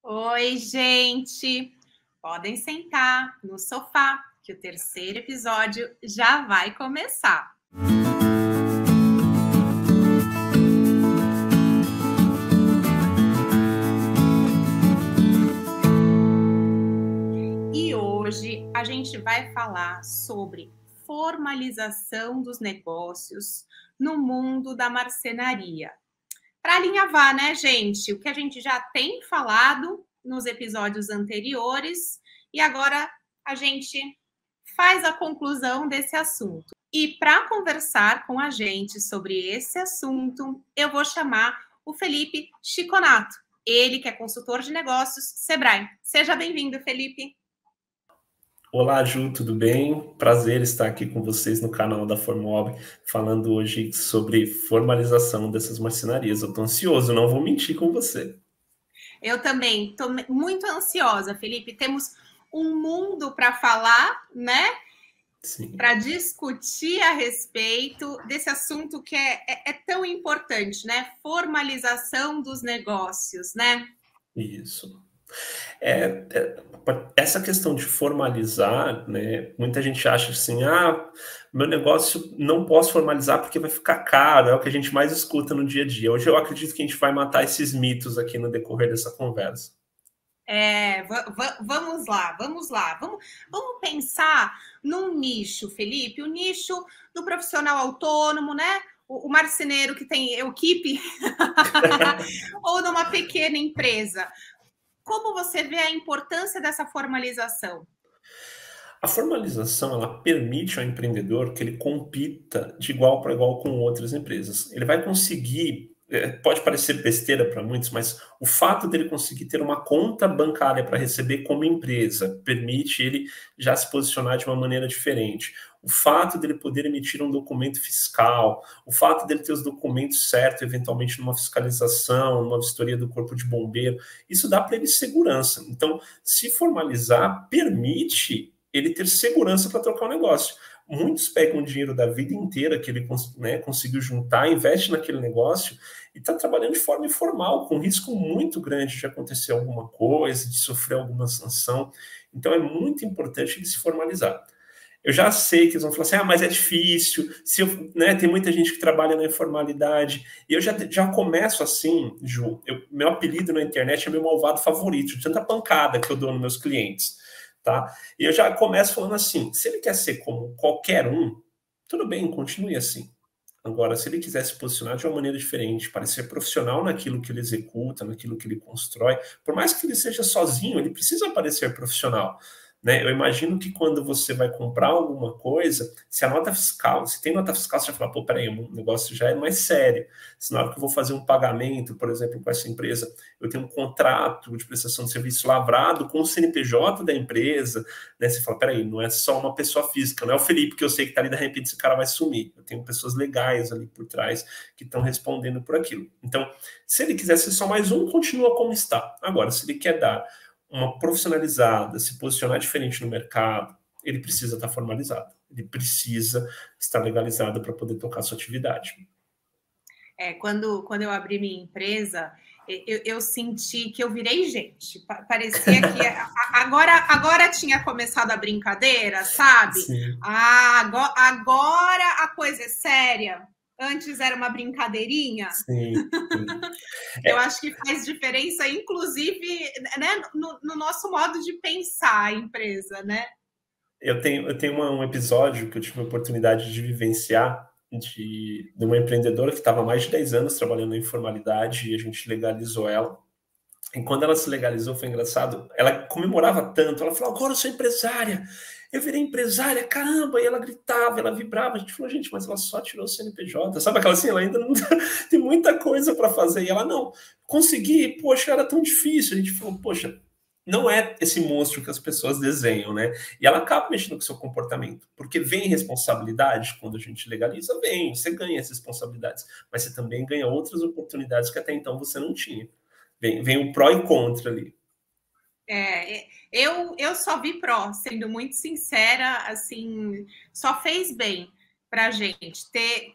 Oi, gente! Podem sentar no sofá, que o terceiro episódio já vai começar. E hoje a gente vai falar sobre formalização dos negócios no mundo da marcenaria. Para alinhavar, né, gente? O que a gente já tem falado nos episódios anteriores e agora a gente faz a conclusão desse assunto. E para conversar com a gente sobre esse assunto, eu vou chamar o Felipe Chiconato, ele que é consultor de negócios Sebrae. Seja bem-vindo, Felipe. Olá, Ju, tudo bem? Prazer estar aqui com vocês no canal da Formob, falando hoje sobre formalização dessas marcenarias. Eu estou ansioso, não vou mentir com você. Eu também estou muito ansiosa, Felipe. Temos um mundo para falar, né? Para discutir a respeito desse assunto que é tão importante, né? Formalização dos negócios, né? Isso. Essa questão de formalizar, né? Muita gente acha assim, meu negócio não posso formalizar porque vai ficar caro, é o que a gente mais escuta no dia a dia. Hoje eu acredito que a gente vai matar esses mitos aqui no decorrer dessa conversa. Vamos lá. Vamos pensar num nicho, Felipe, o nicho do profissional autônomo, né? O marceneiro que tem equipe ou numa pequena empresa. Como você vê a importância dessa formalização? A formalização, ela permite ao empreendedor que ele compita de igual para igual com outras empresas. Ele vai conseguir, pode parecer besteira para muitos, mas o fato dele conseguir ter uma conta bancária para receber como empresa permite ele já se posicionar de uma maneira diferente. O fato dele poder emitir um documento fiscal, o fato dele ter os documentos certos, eventualmente numa fiscalização, numa vistoria do corpo de bombeiro, isso dá para ele segurança. Então, se formalizar, permite ele ter segurança para trocar o negócio. Muitos pegam o dinheiro da vida inteira que ele conseguiu juntar, investe naquele negócio e está trabalhando de forma informal, com risco muito grande de acontecer alguma coisa, de sofrer alguma sanção. Então é muito importante ele se formalizar. Eu já sei que eles vão falar assim, mas é difícil, tem muita gente que trabalha na informalidade, e eu já começo assim, Ju, meu apelido na internet é meu malvado favorito, de tanta pancada que eu dou nos meus clientes. Tá? E eu já começo falando assim, se ele quer ser como qualquer um, tudo bem, continue assim. Agora, se ele quiser se posicionar de uma maneira diferente, parecer profissional naquilo que ele executa, naquilo que ele constrói, por mais que ele seja sozinho, ele precisa parecer profissional. Né? Eu imagino que quando você vai comprar alguma coisa, se tem nota fiscal, você já fala, peraí, o negócio já é mais sério. Se na hora que eu vou fazer um pagamento, por exemplo, com essa empresa, eu tenho um contrato de prestação de serviço lavrado com o CNPJ da empresa, né? Você fala, peraí, não é só uma pessoa física, não é o Felipe que eu sei que está ali, de repente esse cara vai sumir. Eu tenho pessoas legais ali por trás que estão respondendo por aquilo. Então, se ele quiser ser só mais um, continua como está. Agora, se ele quer dar uma profissionalizada, se posicionar diferente no mercado, ele precisa estar formalizado, ele precisa estar legalizado para poder tocar sua atividade. Quando eu abri minha empresa, eu senti que eu virei gente. Parecia que agora tinha começado a brincadeira, sabe? Agora a coisa é séria. Antes era uma brincadeirinha. Sim. Eu acho que faz diferença, inclusive, né, no nosso modo de pensar a empresa, né? Eu tenho um episódio que eu tive a oportunidade de vivenciar de uma empreendedora que estava há mais de 10 anos trabalhando na informalidade e a gente legalizou ela. E quando ela se legalizou, foi engraçado, ela comemorava tanto, ela falou, agora eu sou empresária, eu virei empresária, caramba, e ela gritava, ela vibrava, a gente falou, gente, mas ela só tirou o CNPJ, sabe aquela assim, ela ainda não tem muita coisa para fazer, e ela, não, consegui, poxa, era tão difícil, a gente falou, poxa, não é esse monstro que as pessoas desenham, né? E ela acaba mexendo com o seu comportamento, porque vem responsabilidade quando a gente legaliza, você ganha essas responsabilidades, mas você também ganha outras oportunidades que até então você não tinha. Vem o pró e contra ali. Eu só vi pró, sendo muito sincera, assim, só fez bem para a gente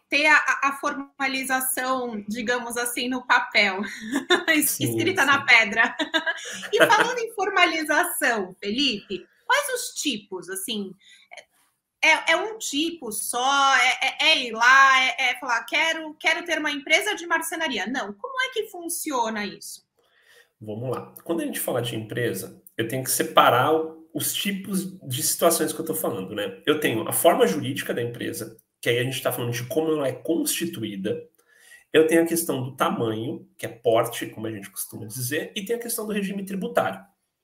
ter a formalização, digamos assim, no papel, escrita na pedra. E falando em formalização, Felipe, quais os tipos, assim, é um tipo só, ir lá, falar, quero ter uma empresa de marcenaria. Não, como é que funciona isso? Vamos lá. Quando a gente fala de empresa, eu tenho que separar os tipos de situações que eu estou falando, né? Eu tenho a forma jurídica da empresa, que aí a gente está falando de como ela é constituída. Eu tenho a questão do tamanho, que é porte, como a gente costuma dizer, e tem a questão do regime tributário,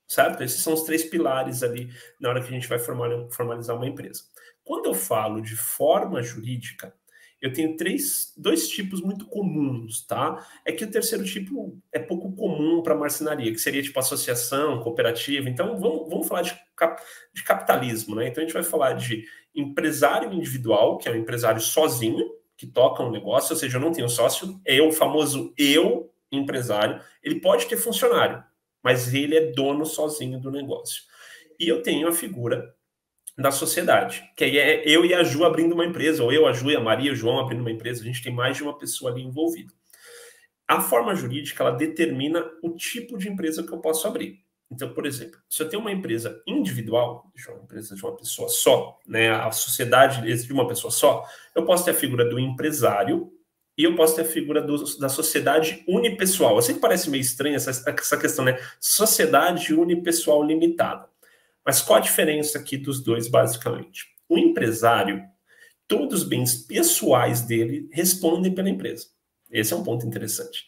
certo? Esses são os três pilares ali na hora que a gente vai formalizar uma empresa. Quando eu falo de forma jurídica, eu tenho dois tipos muito comuns, tá? É que o terceiro tipo é pouco comum para marcenaria, que seria tipo associação, cooperativa. Então, vamos falar de capitalismo, né? Então, a gente vai falar de empresário individual, que é um empresário sozinho, que toca um negócio, ou seja, eu não tenho sócio, é o famoso eu, empresário. Ele pode ter funcionário, mas ele é dono sozinho do negócio. E eu tenho a figura da sociedade, que aí é eu e a Ju abrindo uma empresa, ou eu, a Ju e a Maria e o João abrindo uma empresa, a gente tem mais de uma pessoa ali envolvida. A forma jurídica, ela determina o tipo de empresa que eu posso abrir. Então, por exemplo, se eu tenho uma empresa individual, uma empresa de uma pessoa só, né, a sociedade de uma pessoa só, eu posso ter a figura do empresário e eu posso ter a figura da sociedade unipessoal. Eu sei que parece meio estranha essa questão, né? Sociedade unipessoal limitada. Mas qual a diferença aqui dos dois, basicamente? O empresário, todos os bens pessoais dele respondem pela empresa. Esse é um ponto interessante.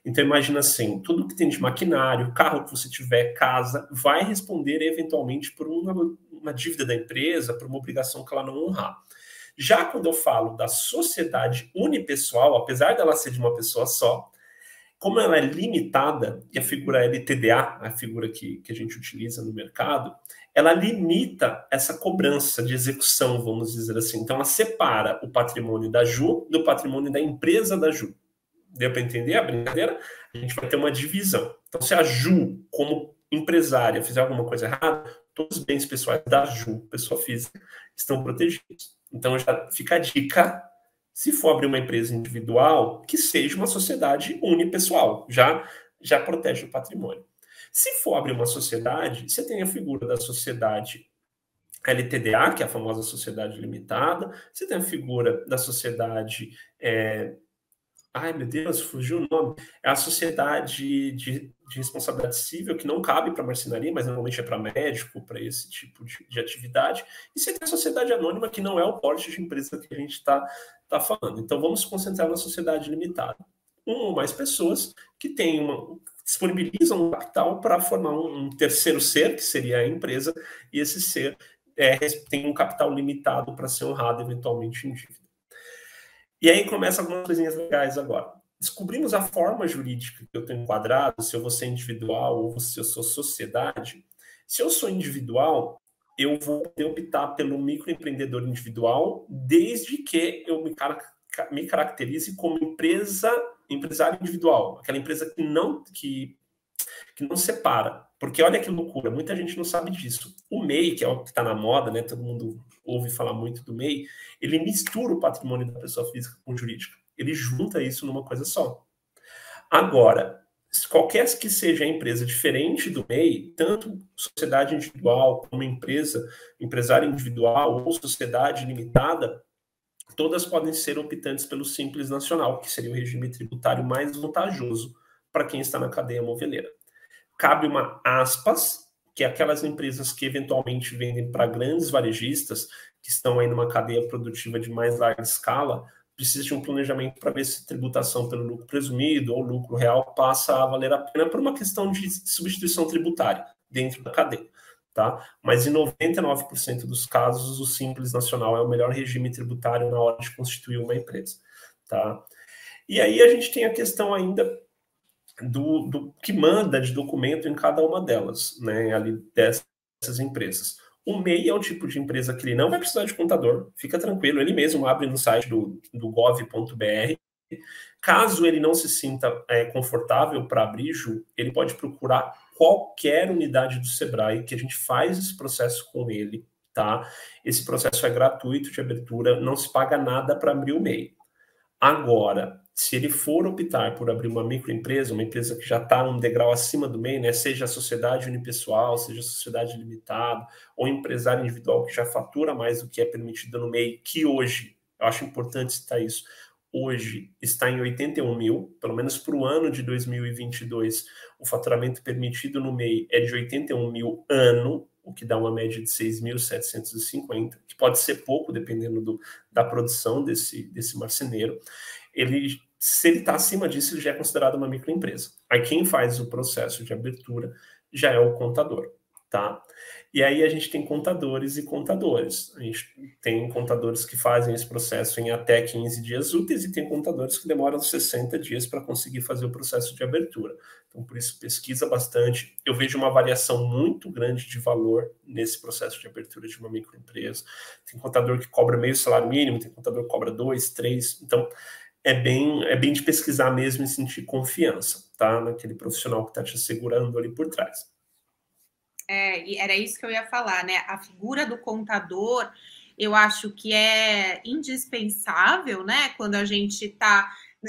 Então, imagina assim, tudo que tem de maquinário, carro que você tiver, casa, vai responder eventualmente por uma dívida da empresa, por uma obrigação que ela não honrar. Já quando eu falo da sociedade unipessoal, apesar dela ser de uma pessoa só, como ela é limitada, e a figura LTDA, a figura que a gente utiliza no mercado, ela limita essa cobrança de execução, vamos dizer assim. Então, ela separa o patrimônio da Ju do patrimônio da empresa da Ju. Deu para entender a brincadeira? A gente vai ter uma divisão. Então, se a Ju, como empresária, fizer alguma coisa errada, todos os bens pessoais da Ju, pessoa física, estão protegidos. Então, já fica a dica. Se for abrir uma empresa individual, que seja uma sociedade unipessoal, já protege o patrimônio. Se for abrir uma sociedade, você tem a figura da sociedade LTDA, que é a famosa sociedade limitada, você tem a figura da sociedade... Ai, meu Deus, fugiu o nome. É a sociedade de responsabilidade civil, que não cabe para marcenaria, mas normalmente é para médico, para esse tipo de atividade. E você tem a sociedade anônima, que não é o porte de empresa que a gente está falando. Então, vamos se concentrar na sociedade limitada. Uma ou mais pessoas que disponibilizam um capital para formar um terceiro ser, que seria a empresa, e esse ser tem um capital limitado para ser honrado eventualmente em dívida. E aí começam algumas coisinhas legais agora. Descobrimos a forma jurídica que eu estou enquadrado, se eu vou ser individual ou se eu sou sociedade. Se eu sou individual, eu vou optar pelo microempreendedor individual, desde que eu me caracterize como empresário individual, aquela empresa que não separa. Porque olha que loucura, muita gente não sabe disso. O MEI, que é o que está na moda, né? Todo mundo ouve falar muito do MEI, ele mistura o patrimônio da pessoa física com o jurídico. Ele junta isso numa coisa só. Agora, qualquer que seja a empresa diferente do MEI, tanto sociedade individual como empresário individual ou sociedade limitada, todas podem ser optantes pelo Simples Nacional, que seria o regime tributário mais vantajoso para quem está na cadeia moveleira. Cabe uma aspas, que é aquelas empresas que eventualmente vendem para grandes varejistas, que estão aí numa cadeia produtiva de mais larga escala, precisa de um planejamento para ver se tributação pelo lucro presumido ou lucro real passa a valer a pena por uma questão de substituição tributária dentro da cadeia. Tá? Mas em 99% dos casos, o Simples Nacional é o melhor regime tributário na hora de constituir uma empresa. Tá? E aí a gente tem a questão ainda do que manda de documento em cada uma delas, né, ali dessas empresas. O MEI é o tipo de empresa que ele não vai precisar de contador, fica tranquilo, ele mesmo abre no site do gov.br. Caso ele não se sinta confortável para abrir, Ju, ele pode procurar qualquer unidade do Sebrae, que a gente faz esse processo com ele, tá? Esse processo é gratuito de abertura, não se paga nada para abrir o MEI. Agora, se ele for optar por abrir uma microempresa, uma empresa que já está um degrau acima do MEI, né, seja a sociedade unipessoal, seja a sociedade limitada, ou empresário individual que já fatura mais do que é permitido no MEI, que hoje, eu acho importante citar isso, hoje está em 81 mil, pelo menos para o ano de 2022, o faturamento permitido no MEI é de 81 mil ano, o que dá uma média de 6.750, que pode ser pouco, dependendo da produção desse marceneiro. Se ele está acima disso, ele já é considerado uma microempresa. Aí quem faz o processo de abertura já é o contador, tá? E aí a gente tem contadores e contadores. A gente tem contadores que fazem esse processo em até 15 dias úteis e tem contadores que demoram 60 dias para conseguir fazer o processo de abertura. Então, por isso, pesquisa bastante. Eu vejo uma variação muito grande de valor nesse processo de abertura de uma microempresa. Tem contador que cobra meio salário mínimo, tem contador que cobra 2, 3. Então, é bem de pesquisar mesmo e sentir confiança, tá? Naquele profissional que está te assegurando ali por trás. E era isso que eu ia falar, né? A figura do contador, eu acho que é indispensável, né? Quando a gente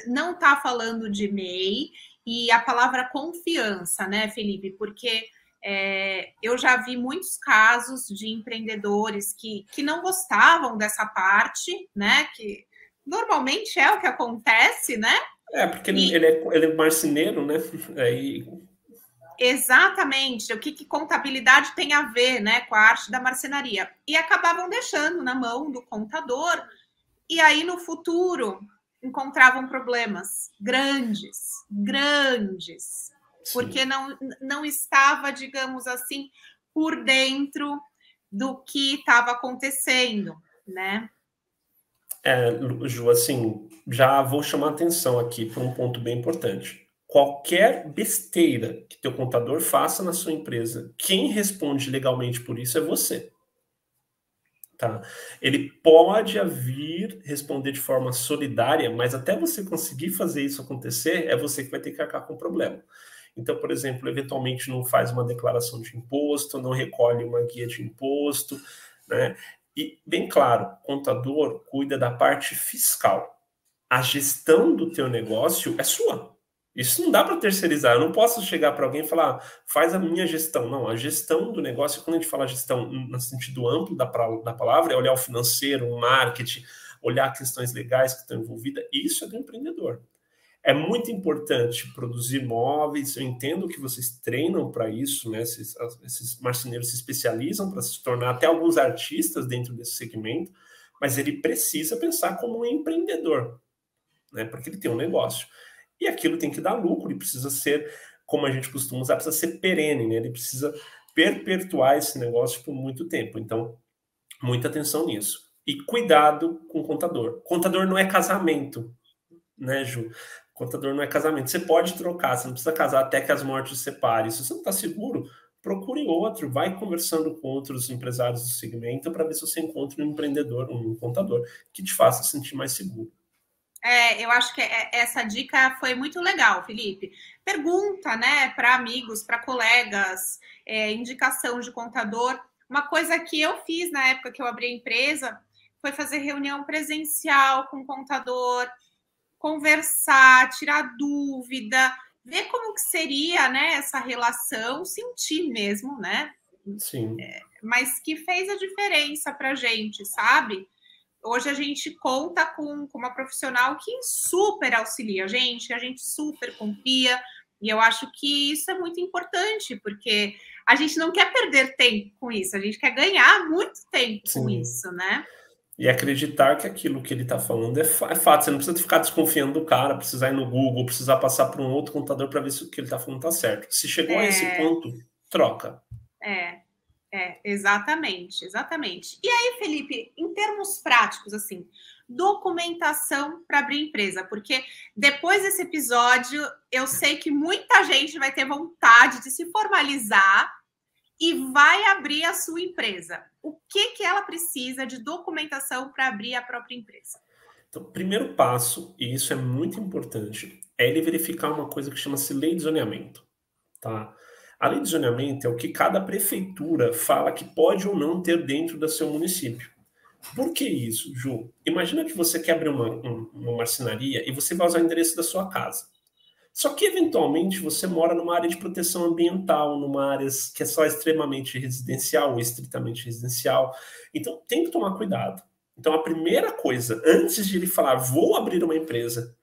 não está falando de MEI, e a palavra confiança, né, Felipe? Porque eu já vi muitos casos de empreendedores que não gostavam dessa parte, né? Que normalmente é o que acontece, né? Porque ele é marceneiro, né? Aí... Exatamente, o que contabilidade tem a ver, né, com a arte da marcenaria. E acabavam deixando na mão do contador, e aí no futuro encontravam problemas grandes, porque não estava, digamos assim, por dentro do que estava acontecendo, né? Ju, assim, já vou chamar a atenção aqui para um ponto bem importante. Qualquer besteira que teu contador faça na sua empresa, quem responde legalmente por isso é você. Tá? Ele pode vir responder de forma solidária, mas até você conseguir fazer isso acontecer, é você que vai ter que arcar com o problema. Então, por exemplo, eventualmente não faz uma declaração de imposto, não recolhe uma guia de imposto, né? E, bem claro, o contador cuida da parte fiscal. A gestão do teu negócio é sua. Isso não dá para terceirizar. Eu não posso chegar para alguém e falar, faz a minha gestão. Não, a gestão do negócio, quando a gente fala gestão no sentido amplo da palavra, é olhar o financeiro, o marketing, olhar questões legais que estão envolvidas. Isso é do empreendedor. É muito importante produzir móveis. Eu entendo que vocês treinam para isso, né? Esses marceneiros se especializam para se tornar até alguns artistas dentro desse segmento, mas ele precisa pensar como um empreendedor, né? Porque ele tem um negócio. E aquilo tem que dar lucro, ele precisa ser, como a gente costuma usar, precisa ser perene, né? Ele precisa perpetuar esse negócio por muito tempo. Então, muita atenção nisso. E cuidado com o contador. Contador não é casamento, né, Ju? Contador não é casamento. Você pode trocar, você não precisa casar até que as mortes os separem. Se você não está seguro, procure outro, vai conversando com outros empresários do segmento para ver se você encontra um empreendedor, um contador que te faça sentir mais seguro. Eu acho que essa dica foi muito legal, Felipe. Pergunta, né, para amigos, para colegas, indicação de contador. Uma coisa que eu fiz na época que eu abri a empresa foi fazer reunião presencial com o contador, conversar, tirar dúvida, ver como que seria, né, essa relação, sentir mesmo, né? Sim. Mas que fez a diferença para a gente, sabe? Hoje a gente conta com uma profissional que super auxilia a gente super confia, e eu acho que isso é muito importante, porque a gente não quer perder tempo com isso, a gente quer ganhar muito tempo com isso, né? E acreditar que aquilo que ele está falando é fato. Você não precisa ficar desconfiando do cara, precisar ir no Google, precisar passar para um outro contador para ver se o que ele está falando está certo. Se chegou a esse ponto, troca. Exatamente. E aí, Felipe, em termos práticos, assim, documentação para abrir empresa, porque depois desse episódio, eu sei que muita gente vai ter vontade de se formalizar e vai abrir a sua empresa. O que ela precisa de documentação para abrir a própria empresa? Então, o primeiro passo, e isso é muito importante, é ele verificar uma coisa que chama-se lei de zoneamento, tá? A lei de zoneamento é o que cada prefeitura fala que pode ou não ter dentro do seu município. Por que isso, Ju? Imagina que você quer abrir uma marcenaria e você vai usar o endereço da sua casa. Só que, eventualmente, você mora numa área de proteção ambiental, numa área que é só extremamente residencial ou estritamente residencial. Então, tem que tomar cuidado. Então, a primeira coisa, antes de ele falar, vou abrir uma empresa,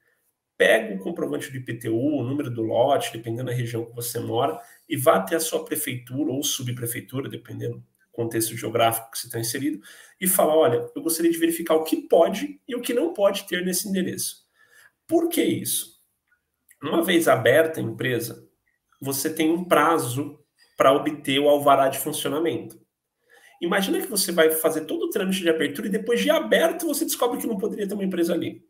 pega o comprovante do IPTU, o número do lote, dependendo da região que você mora, e vá até a sua prefeitura ou subprefeitura, dependendo do contexto geográfico que você está inserido, e fala, olha, eu gostaria de verificar o que pode e o que não pode ter nesse endereço. Por que isso? Uma vez aberta a empresa, você tem um prazo para obter o alvará de funcionamento. Imagina que você vai fazer todo o trâmite de abertura e depois de aberto você descobre que não poderia ter uma empresa ali.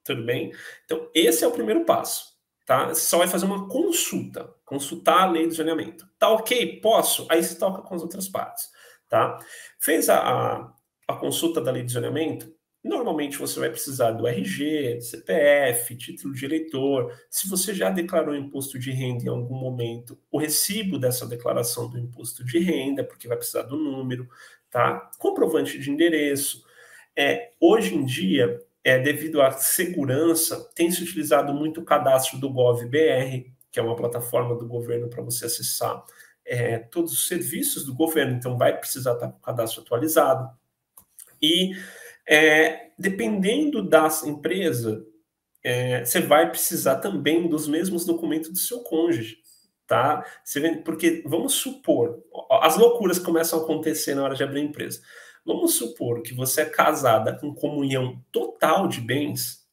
Tudo bem? Então, esse é o primeiro passo. Tá? Você só vai fazer uma consulta. Consultar a lei do zoneamento. Tá ok? Posso? Aí você toca com as outras partes. Tá? Fez a consulta da lei de zoneamento? Normalmente você vai precisar do RG, CPF, título de eleitor. Se você já declarou imposto de renda em algum momento, o recibo dessa declaração do imposto de renda, porque vai precisar do número, tá? Comprovante de endereço. Hoje em dia, devido à segurança, tem se utilizado muito o cadastro do Gov.br, que é uma plataforma do governo para você acessar todos os serviços do governo. Então, vai precisar estar com o cadastro atualizado. E dependendo da empresa, você vai precisar também dos mesmos documentos do seu cônjuge, tá? Porque vamos supor, as loucuras começam a acontecer na hora de abrir a empresa. Vamos supor que você é casada com comunhão total de bens,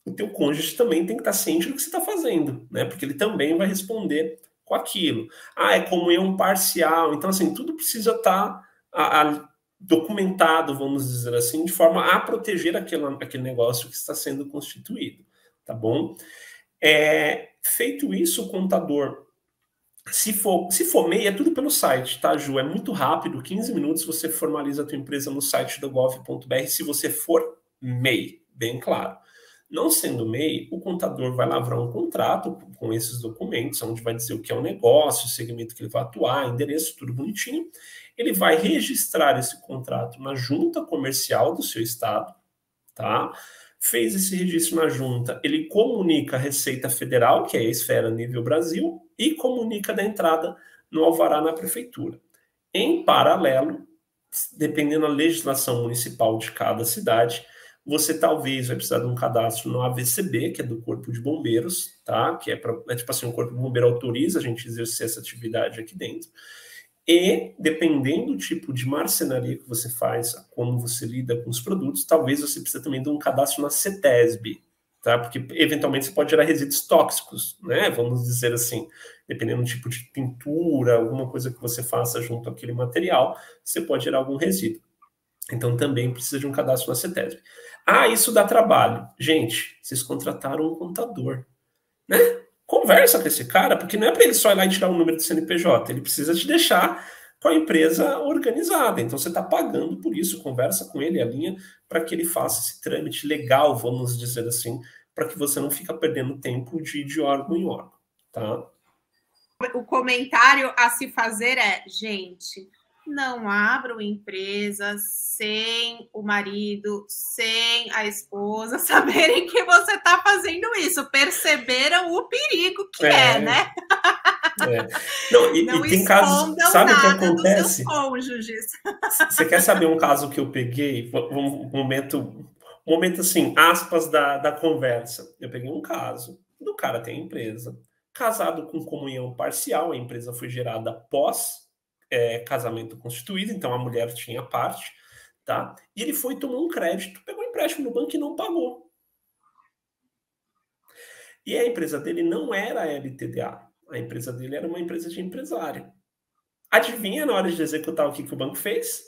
o teu cônjuge também tem que estar ciente do que você está fazendo, né? Porque ele também vai responder com aquilo. É comunhão parcial. Então, assim, tudo precisa estar documentado, vamos dizer assim, de forma a proteger aquele negócio que está sendo constituído, tá bom? Feito isso, o contador, se for MEI, é tudo pelo site, tá, Ju? É muito rápido, 15 minutos você formaliza a tua empresa no site do gov.br, se você for MEI, bem claro. Não sendo MEI, o contador vai lavrar um contrato com esses documentos, onde vai dizer o que é o negócio, o segmento que ele vai atuar, endereço, tudo bonitinho. Ele vai registrar esse contrato na junta comercial do seu estado, tá? Fez esse registro na junta, ele comunica a Receita Federal, que é a esfera nível Brasil, e comunica da entrada no alvará na prefeitura. Em paralelo, dependendo da legislação municipal de cada cidade, você talvez vai precisar de um cadastro no AVCB, que é do Corpo de Bombeiros, tá? Que tipo assim, o Corpo de Bombeiro autoriza a gente exercer essa atividade aqui dentro. E, dependendo do tipo de marcenaria que você faz, como você lida com os produtos, talvez você precise também de um cadastro na CETESB, tá? Porque, eventualmente, você pode gerar resíduos tóxicos, né? Vamos dizer assim, dependendo do tipo de pintura, alguma coisa que você faça junto àquele material, você pode gerar algum resíduo. Então, também precisa de um cadastro na CETESB. Isso dá trabalho. Gente, vocês contrataram um contador, né? Conversa com esse cara, porque não é para ele só ir lá e tirar o número do CNPJ, ele precisa te deixar com a empresa organizada. Então você está pagando por isso, conversa com ele, alinha para que ele faça esse trâmite legal, vamos dizer assim, para que você não fique perdendo tempo de órgão em órgão, tá? O comentário a se fazer é, gente, não abram empresas sem o marido, sem a esposa saberem que você está fazendo isso. Perceberam o perigo que né? Não, e tem casos, sabe o que acontece? Dos seus cônjuges. Você quer saber um caso que eu peguei? Um momento assim, aspas da conversa. Eu peguei um caso do cara tem empresa, casado com comunhão parcial, a empresa foi gerada após casamento constituído, então a mulher tinha parte, tá? E ele foi tomar um crédito, pegou um empréstimo no banco e não pagou. E a empresa dele não era LTDA, a empresa dele era uma empresa de empresário. Adivinha na hora de executar o que o banco fez?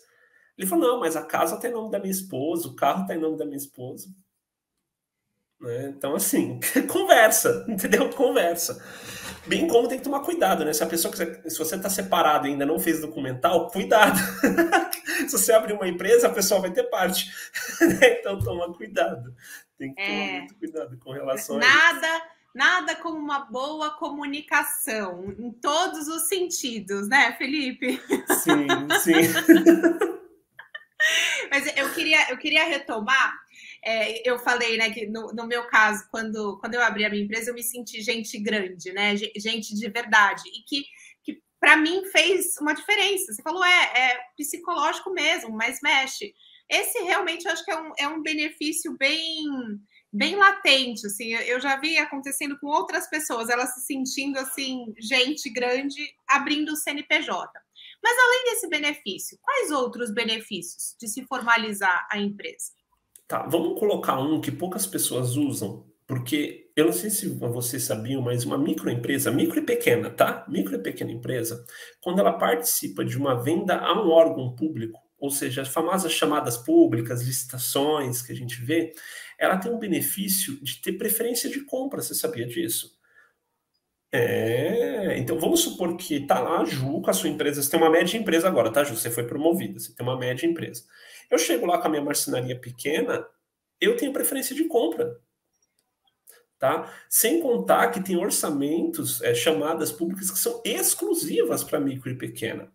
Ele falou, não, mas a casa está em nome da minha esposa, o carro está em nome da minha esposa. Né? Então, assim, conversa, entendeu? Conversa. Bem como tem que tomar cuidado, né? Se você está separado e ainda não fez documental, cuidado. Se você abrir uma empresa, a pessoa vai ter parte. Então, toma cuidado. Tem que tomar muito cuidado com relação a isso. Nada como uma boa comunicação, em todos os sentidos, né, Felipe? Sim, sim. Mas eu queria retomar. Eu falei, né, que no meu caso, quando eu abri a minha empresa, eu me senti gente grande, né? Gente de verdade. E que para mim fez uma diferença. Você falou, é psicológico mesmo, mas mexe. Esse realmente eu acho que é um benefício bem latente, assim, eu já vi acontecendo com outras pessoas, elas se sentindo assim, gente grande, abrindo o CNPJ. Mas além desse benefício, quais outros benefícios de se formalizar a empresa? Tá, vamos colocar um que poucas pessoas usam, porque eu não sei se vocês sabiam, mas uma microempresa, micro e pequena, tá? Micro e pequena empresa, quando ela participa de uma venda a um órgão público, ou seja, as famosas chamadas públicas, licitações que a gente vê, ela tem um benefício de ter preferência de compra, você sabia disso? Então vamos supor que tá lá a Ju com a sua empresa, você tem uma média empresa agora, tá, Ju? Você foi promovida, você tem uma média empresa. Eu chego lá com a minha marcenaria pequena, eu tenho preferência de compra, tá? Sem contar que tem orçamentos, chamadas públicas que são exclusivas para micro e pequena.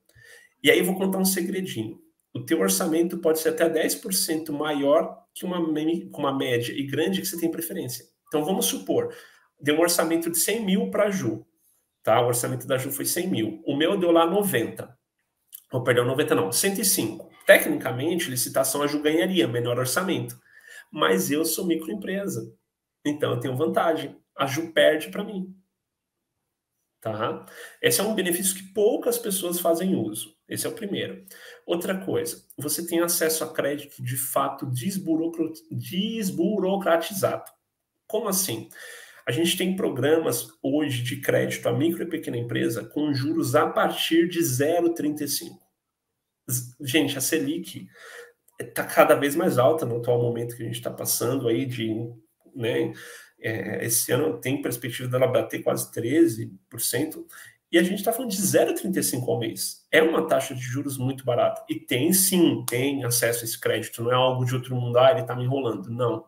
E aí eu vou contar um segredinho. O teu orçamento pode ser até 10% maior que uma média e grande que você tem preferência. Então vamos supor, deu um orçamento de 100 mil para a Ju, tá? O orçamento da Ju foi 100 mil. O meu deu lá 90. Ou perdão, 90 não, 105. Tecnicamente, licitação a Ju ganharia, menor orçamento. Mas eu sou microempresa. Então eu tenho vantagem. A Ju perde para mim. Tá? Esse é um benefício que poucas pessoas fazem uso. Esse é o primeiro. Outra coisa, você tem acesso a crédito de fato desburocratizado. Como assim? A gente tem programas hoje de crédito a micro e pequena empresa com juros a partir de 0,35. Gente, a Selic está cada vez mais alta no atual momento que a gente está passando aí de, né, esse ano tem perspectiva dela bater quase 13%, e a gente está falando de 0,35 ao mês. É uma taxa de juros muito barata. E tem sim, tem acesso a esse crédito, não é algo de outro mundo, ele está me enrolando. Não.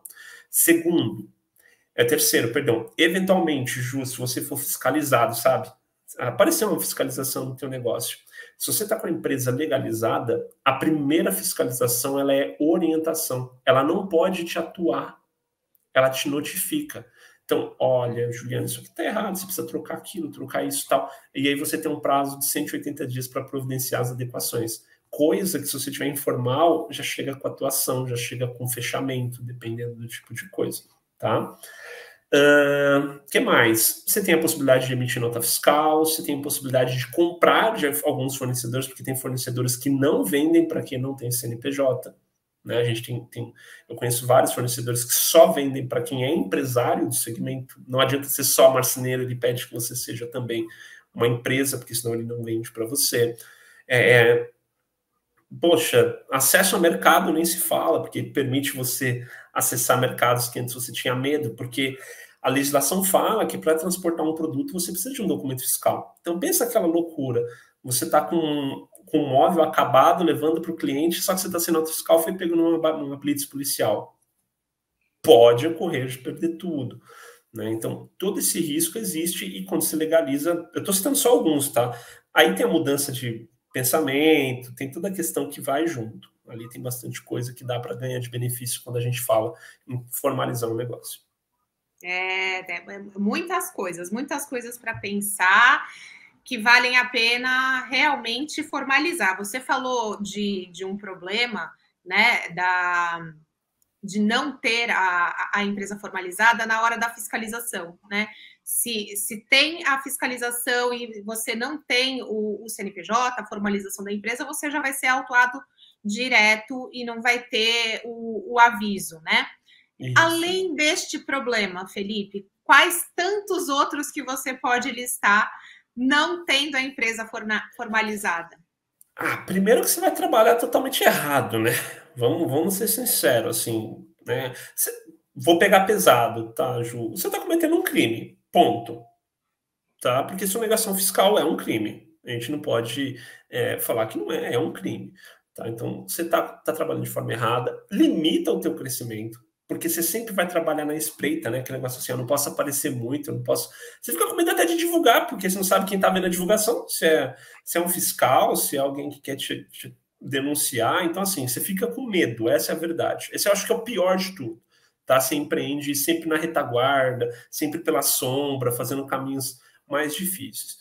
Terceiro, perdão, eventualmente, Ju, se você for fiscalizado, sabe? Apareceu uma fiscalização no teu negócio. Se você está com a empresa legalizada, a primeira fiscalização ela é orientação. Ela não pode te atuar, ela te notifica. Então, olha, Juliana, isso aqui está errado, você precisa trocar aquilo, trocar isso e tal. E aí você tem um prazo de 180 dias para providenciar as adequações. Coisa que, se você tiver informal, já chega com atuação, já chega com fechamento, dependendo do tipo de coisa, tá? Que mais? Você tem a possibilidade de emitir nota fiscal, você tem a possibilidade de comprar de alguns fornecedores, porque tem fornecedores que não vendem para quem não tem CNPJ. Né? A gente eu conheço vários fornecedores que só vendem para quem é empresário do segmento. Não adianta ser só marceneiro, ele pede que você seja também uma empresa, porque senão ele não vende para você. Poxa, acesso ao mercado nem se fala, porque permite você acessar mercados que antes você tinha medo, porque a legislação fala que para transportar um produto você precisa de um documento fiscal. Então pensa aquela loucura, você está com um móvel acabado levando para o cliente, só que você está sem nota fiscal, foi pego numa blitz policial. Pode ocorrer de perder tudo. Né? Então, todo esse risco existe e quando se legaliza, eu estou citando só alguns, tá? Aí tem a mudança de pensamento, tem toda a questão que vai junto. Ali tem bastante coisa que dá para ganhar de benefício quando a gente fala em formalizar um negócio. Muitas coisas para pensar que valem a pena realmente formalizar. Você falou de um problema, né, de não ter a empresa formalizada na hora da fiscalização, né? Se tem a fiscalização e você não tem o CNPJ, a formalização da empresa, você já vai ser autuado direto e não vai ter o aviso, né? Isso. Além deste problema, Felipe, quais tantos outros que você pode listar não tendo a empresa formalizada? Primeiro que você vai trabalhar totalmente errado, né? Vamos ser sinceros, assim, né? Vou pegar pesado, tá, Ju? Você está cometendo um crime, ponto. Tá? Porque sonegação fiscal é um crime. A gente não pode falar que não é um crime. Tá? Então, você está trabalhando de forma errada, limita o teu crescimento, porque você sempre vai trabalhar na espreita, né? Aquele negócio assim, eu não posso aparecer muito, eu não posso... Você fica com medo até de divulgar, porque você não sabe quem está vendo a divulgação, se é um fiscal, se é alguém que quer te denunciar. Então, assim, você fica com medo, essa é a verdade. Esse eu acho que é o pior de tudo, tá? Você empreende sempre na retaguarda, sempre pela sombra, fazendo caminhos mais difíceis.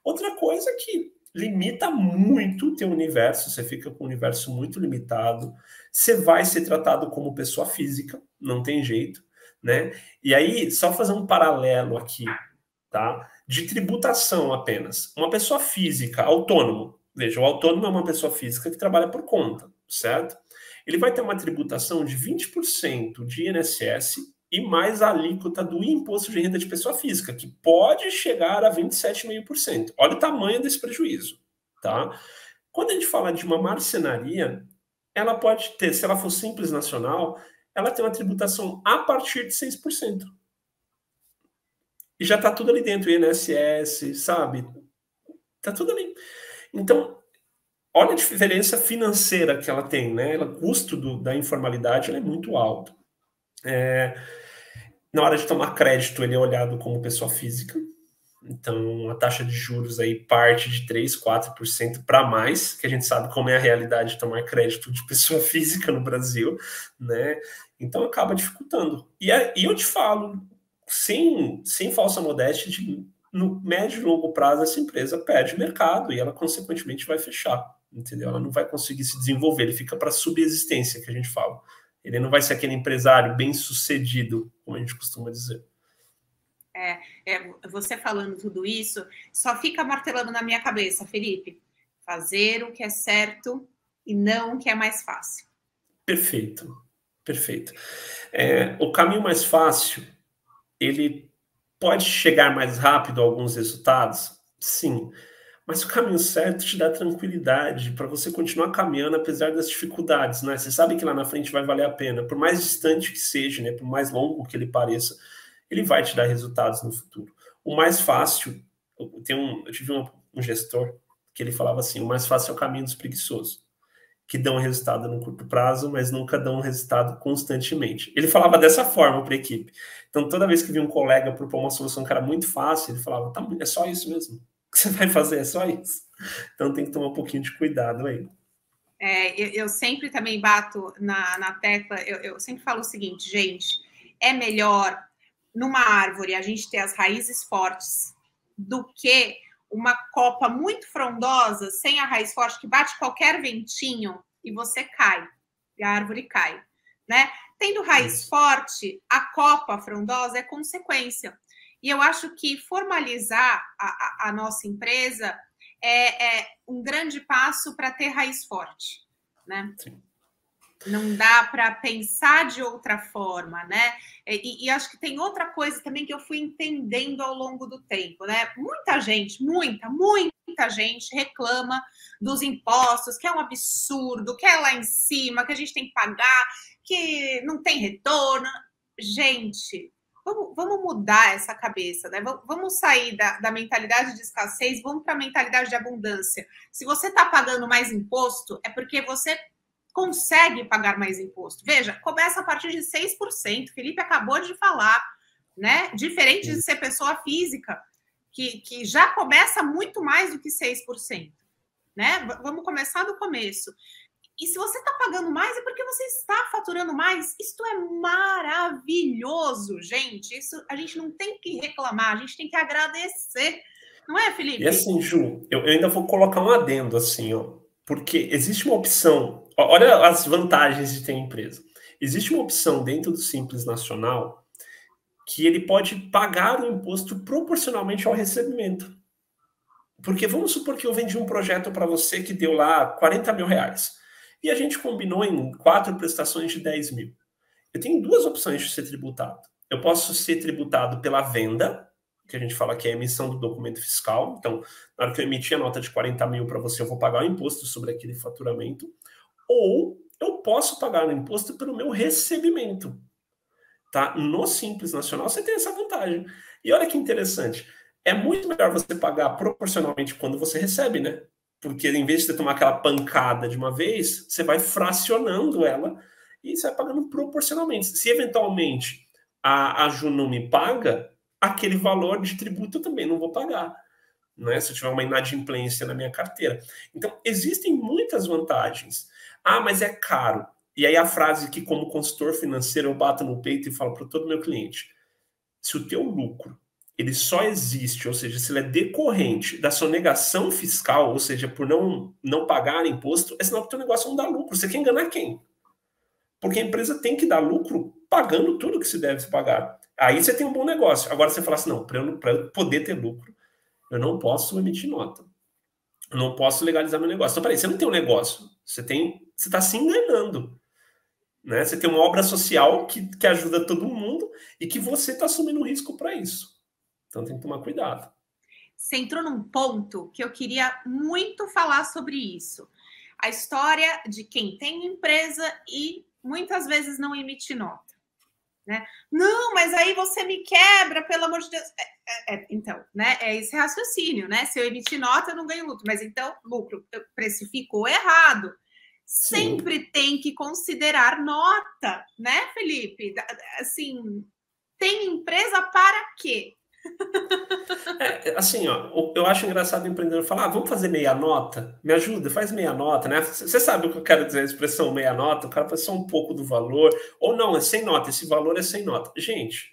Outra coisa que limita muito o teu universo, você fica com um universo muito limitado, você vai ser tratado como pessoa física, não tem jeito, né? E aí, só fazer um paralelo aqui, tá? De tributação apenas. Uma pessoa física, autônomo, veja, o autônomo é uma pessoa física que trabalha por conta, certo? Ele vai ter uma tributação de 20% de INSS e mais a alíquota do imposto de renda de pessoa física, que pode chegar a 27,5%. Olha o tamanho desse prejuízo, tá? Quando a gente fala de uma marcenaria, ela pode ter, se ela for simples nacional, ela tem uma tributação a partir de 6%. E já está tudo ali dentro, INSS, sabe? Está tudo ali. Então, olha a diferença financeira que ela tem, né? O custo da informalidade ela é muito alto. Na hora de tomar crédito, ele é olhado como pessoa física. Então, a taxa de juros aí parte de 3%, 4% para mais, que a gente sabe como é a realidade de tomar crédito de pessoa física no Brasil, né? Então, acaba dificultando. E eu te falo, sem falsa modéstia, no médio e longo prazo, essa empresa perde mercado e ela, consequentemente, vai fechar, entendeu? Ela não vai conseguir se desenvolver, ele fica para subsistência, que a gente fala. Ele não vai ser aquele empresário bem-sucedido, como a gente costuma dizer. Você falando tudo isso, só fica martelando na minha cabeça, Felipe. Fazer o que é certo e não o que é mais fácil. Perfeito, perfeito. O caminho mais fácil, ele pode chegar mais rápido a alguns resultados? Sim. Mas o caminho certo te dá tranquilidade para você continuar caminhando apesar das dificuldades, né? Você sabe que lá na frente vai valer a pena, por mais distante que seja, né? Por mais longo que ele pareça, ele vai te dar resultados no futuro. O mais fácil, eu tive um gestor que ele falava assim, o mais fácil é o caminho dos preguiçosos, que dão resultado no curto prazo, mas nunca dão resultado constantemente. Ele falava dessa forma para a equipe. Então, toda vez que vinha um colega propor uma solução que era muito fácil, ele falava, tá, é só isso mesmo. O que você vai fazer é só isso. Então, tem que tomar um pouquinho de cuidado aí. Eu sempre também bato na tecla, eu sempre falo o seguinte, gente, é melhor numa árvore a gente ter as raízes fortes do que uma copa muito frondosa, sem a raiz forte, que bate qualquer ventinho e você cai, e a árvore cai, né? Tendo raiz forte, a copa frondosa é consequência. E eu acho que formalizar a nossa empresa é um grande passo para ter raiz forte, né? Sim. Não dá para pensar de outra forma, né? E acho que tem outra coisa também que eu fui entendendo ao longo do tempo, né? Muita gente reclama dos impostos, que é um absurdo, que é lá em cima, que a gente tem que pagar, que não tem retorno. Gente, vamos mudar essa cabeça, né? Vamos sair da mentalidade de escassez, vamos para a mentalidade de abundância. Se você está pagando mais imposto, é porque você consegue pagar mais imposto. Veja, começa a partir de 6%. Felipe acabou de falar, né? Diferente de ser pessoa física, que já começa muito mais do que 6%, né? Vamos começar do começo. E se você está pagando mais, é porque você está faturando mais. Isto é maravilhoso, gente. Isso a gente não tem que reclamar, a gente tem que agradecer. Não é, Felipe? E assim, Ju, eu ainda vou colocar um adendo, assim, ó. Porque existe uma opção, olha as vantagens de ter empresa. Existe uma opção dentro do Simples Nacional que ele pode pagar o imposto proporcionalmente ao recebimento. Porque vamos supor que eu vendi um projeto para você que deu lá 40 mil reais. E a gente combinou em 4 prestações de 10 mil. Eu tenho 2 opções de ser tributado. Eu posso ser tributado pela venda, que a gente fala que é a emissão do documento fiscal. Então, na hora que eu emitir a nota de 40 mil para você, eu vou pagar o imposto sobre aquele faturamento. Ou eu posso pagar o imposto pelo meu recebimento. Tá? No Simples Nacional, você tem essa vantagem. E olha que interessante. É muito melhor você pagar proporcionalmente quando você recebe, né? Porque em vez de você tomar aquela pancada de uma vez, você vai fracionando ela e você vai pagando proporcionalmente. Se eventualmente a Ju não me paga, aquele valor de tributo eu também não vou pagar, né? Se eu tiver uma inadimplência na minha carteira. Então, existem muitas vantagens. Ah, mas é caro. E aí a frase que, como consultor financeiro, eu bato no peito e falo para todo meu cliente: se o teu lucro ele só existe, ou seja, se ele é decorrente da sonegação fiscal, ou seja, por não pagar imposto, é sinal que o teu negócio não dá lucro. Você quer enganar quem? Porque a empresa tem que dar lucro pagando tudo que se deve pagar. Aí você tem um bom negócio. Agora você fala assim, não, para eu poder ter lucro, eu não posso emitir nota. Eu não posso legalizar meu negócio. Então, peraí, você não tem um negócio. Você está se enganando. Né? Você tem uma obra social que ajuda todo mundo e que você está assumindo risco para isso. Então tem que tomar cuidado. Você entrou num ponto que eu queria muito falar sobre isso. A história de quem tem empresa e muitas vezes não emite nota. Né? Não, mas aí você me quebra, pelo amor de Deus. Então, né? É esse raciocínio, né? Se eu emitir nota, eu não ganho lucro. Mas então, lucro precificou errado. Sempre Sim. Tem que considerar nota, né, Felipe? Assim, tem empresa para quê? Assim, ó, eu acho engraçado o empreendedor falar, vamos fazer meia nota? Me ajuda, faz meia nota, né? Você sabe o que eu quero dizer, a expressão meia nota? O cara faz só um pouco do valor, ou não, é sem nota, esse valor é sem nota. Gente,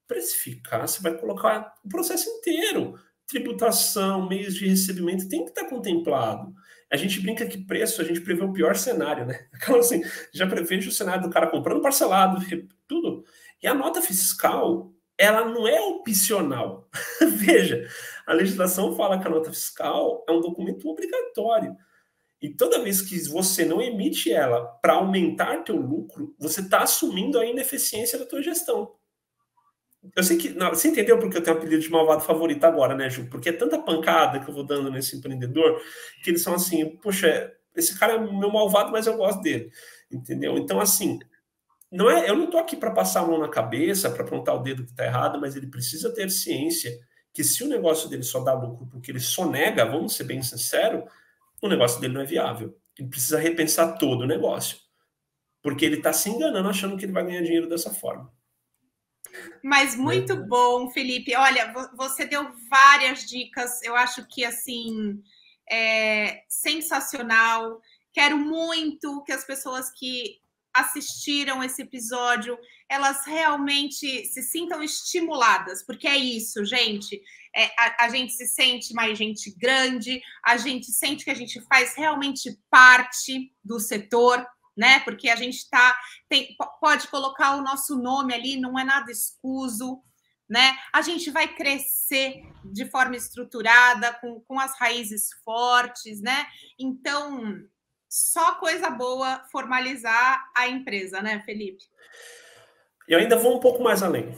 precificar, você vai colocar o processo inteiro. Tributação, meios de recebimento, tem que estar contemplado. A gente brinca que preço, a gente prevê o pior cenário, né? Então, assim, já prevejo o cenário do cara comprando parcelado, tudo. E a nota fiscal, ela não é opcional. Veja, a legislação fala que a nota fiscal é um documento obrigatório. E toda vez que você não emite ela para aumentar teu lucro, você está assumindo a ineficiência da tua gestão. Eu sei que... Não, você entendeu porque eu tenho um apelido de malvado favorito agora, né, Ju? Porque é tanta pancada que eu vou dando nesse empreendedor que eles são assim, poxa, esse cara é meu malvado, mas eu gosto dele. Entendeu? Então, assim, eu não estou aqui para passar a mão na cabeça, para apontar o dedo que está errado, mas ele precisa ter ciência que se o negócio dele só dá lucro porque ele sonega, vamos ser bem sinceros, o negócio dele não é viável. Ele precisa repensar todo o negócio. Porque ele está se enganando achando que ele vai ganhar dinheiro dessa forma. Mas muito bom, Felipe. Olha, você deu várias dicas. Eu acho que, assim, é sensacional. Quero muito que as pessoas que assistiram esse episódio, elas realmente se sintam estimuladas, porque é isso, gente. A gente se sente mais gente grande, a gente sente que a gente faz realmente parte do setor, né? Porque a gente pode colocar o nosso nome ali, não é nada escuso, né? A gente vai crescer de forma estruturada, com as raízes fortes, né? Então, só coisa boa formalizar a empresa, né, Felipe? Eu ainda vou um pouco mais além.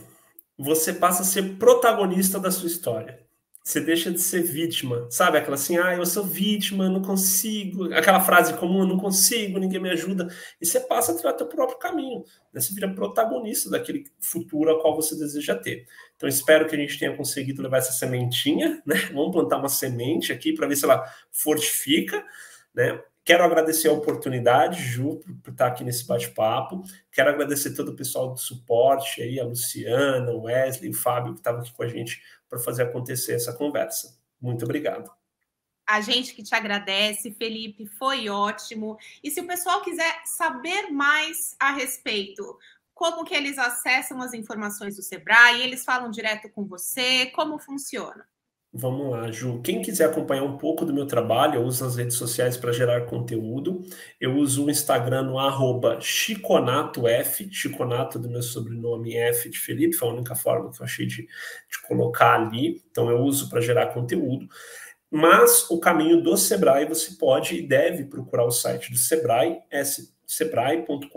Você passa a ser protagonista da sua história. Você deixa de ser vítima, sabe? Aquela assim, eu sou vítima, não consigo. Aquela frase comum, eu não consigo, ninguém me ajuda. E você passa a trilhar teu próprio caminho. Né? Você vira protagonista daquele futuro ao qual você deseja ter. Então, espero que a gente tenha conseguido levar essa sementinha, né? Vamos plantar uma semente aqui para ver se ela fortifica, né? Quero agradecer a oportunidade, Ju, por estar aqui nesse bate-papo. Quero agradecer todo o pessoal do suporte, aí, a Luciana, o Wesley, o Fábio, que estavam aqui com a gente para fazer acontecer essa conversa. Muito obrigado. A gente que te agradece, Felipe, foi ótimo. E se o pessoal quiser saber mais a respeito, como que eles acessam as informações do Sebrae? Eles falam direto com você? Como funciona? Vamos lá, Ju. Quem quiser acompanhar um pouco do meu trabalho, eu uso as redes sociais para gerar conteúdo. Eu uso o Instagram no @chiconatof, Chiconato do meu sobrenome F de Felipe, foi a única forma que eu achei de colocar ali. Então eu uso para gerar conteúdo. Mas o caminho do Sebrae, você pode e deve procurar o site do Sebrae, sebrae.com.br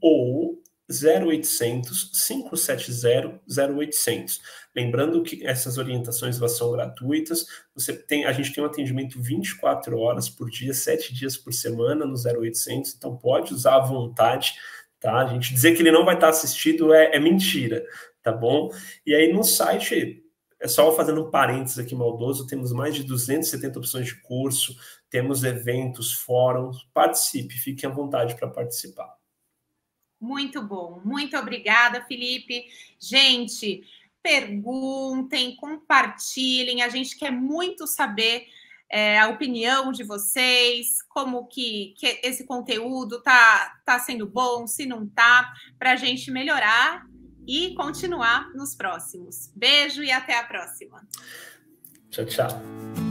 ou 0800 570 0800. Lembrando que essas orientações elas são gratuitas. A gente tem um atendimento 24 horas por dia, 7 dias por semana no 0800, então pode usar à vontade, tá? A gente dizer que ele não vai estar assistido é mentira, tá bom? E aí no site, só fazendo um parênteses aqui maldoso, temos mais de 270 opções de curso, temos eventos, fóruns, participe, fique à vontade para participar. Muito bom. Muito obrigada, Felipe. Gente, perguntem, compartilhem. A gente quer muito saber a opinião de vocês, como que esse conteúdo tá sendo bom, se não tá, para a gente melhorar e continuar nos próximos. Beijo e até a próxima. Tchau, tchau.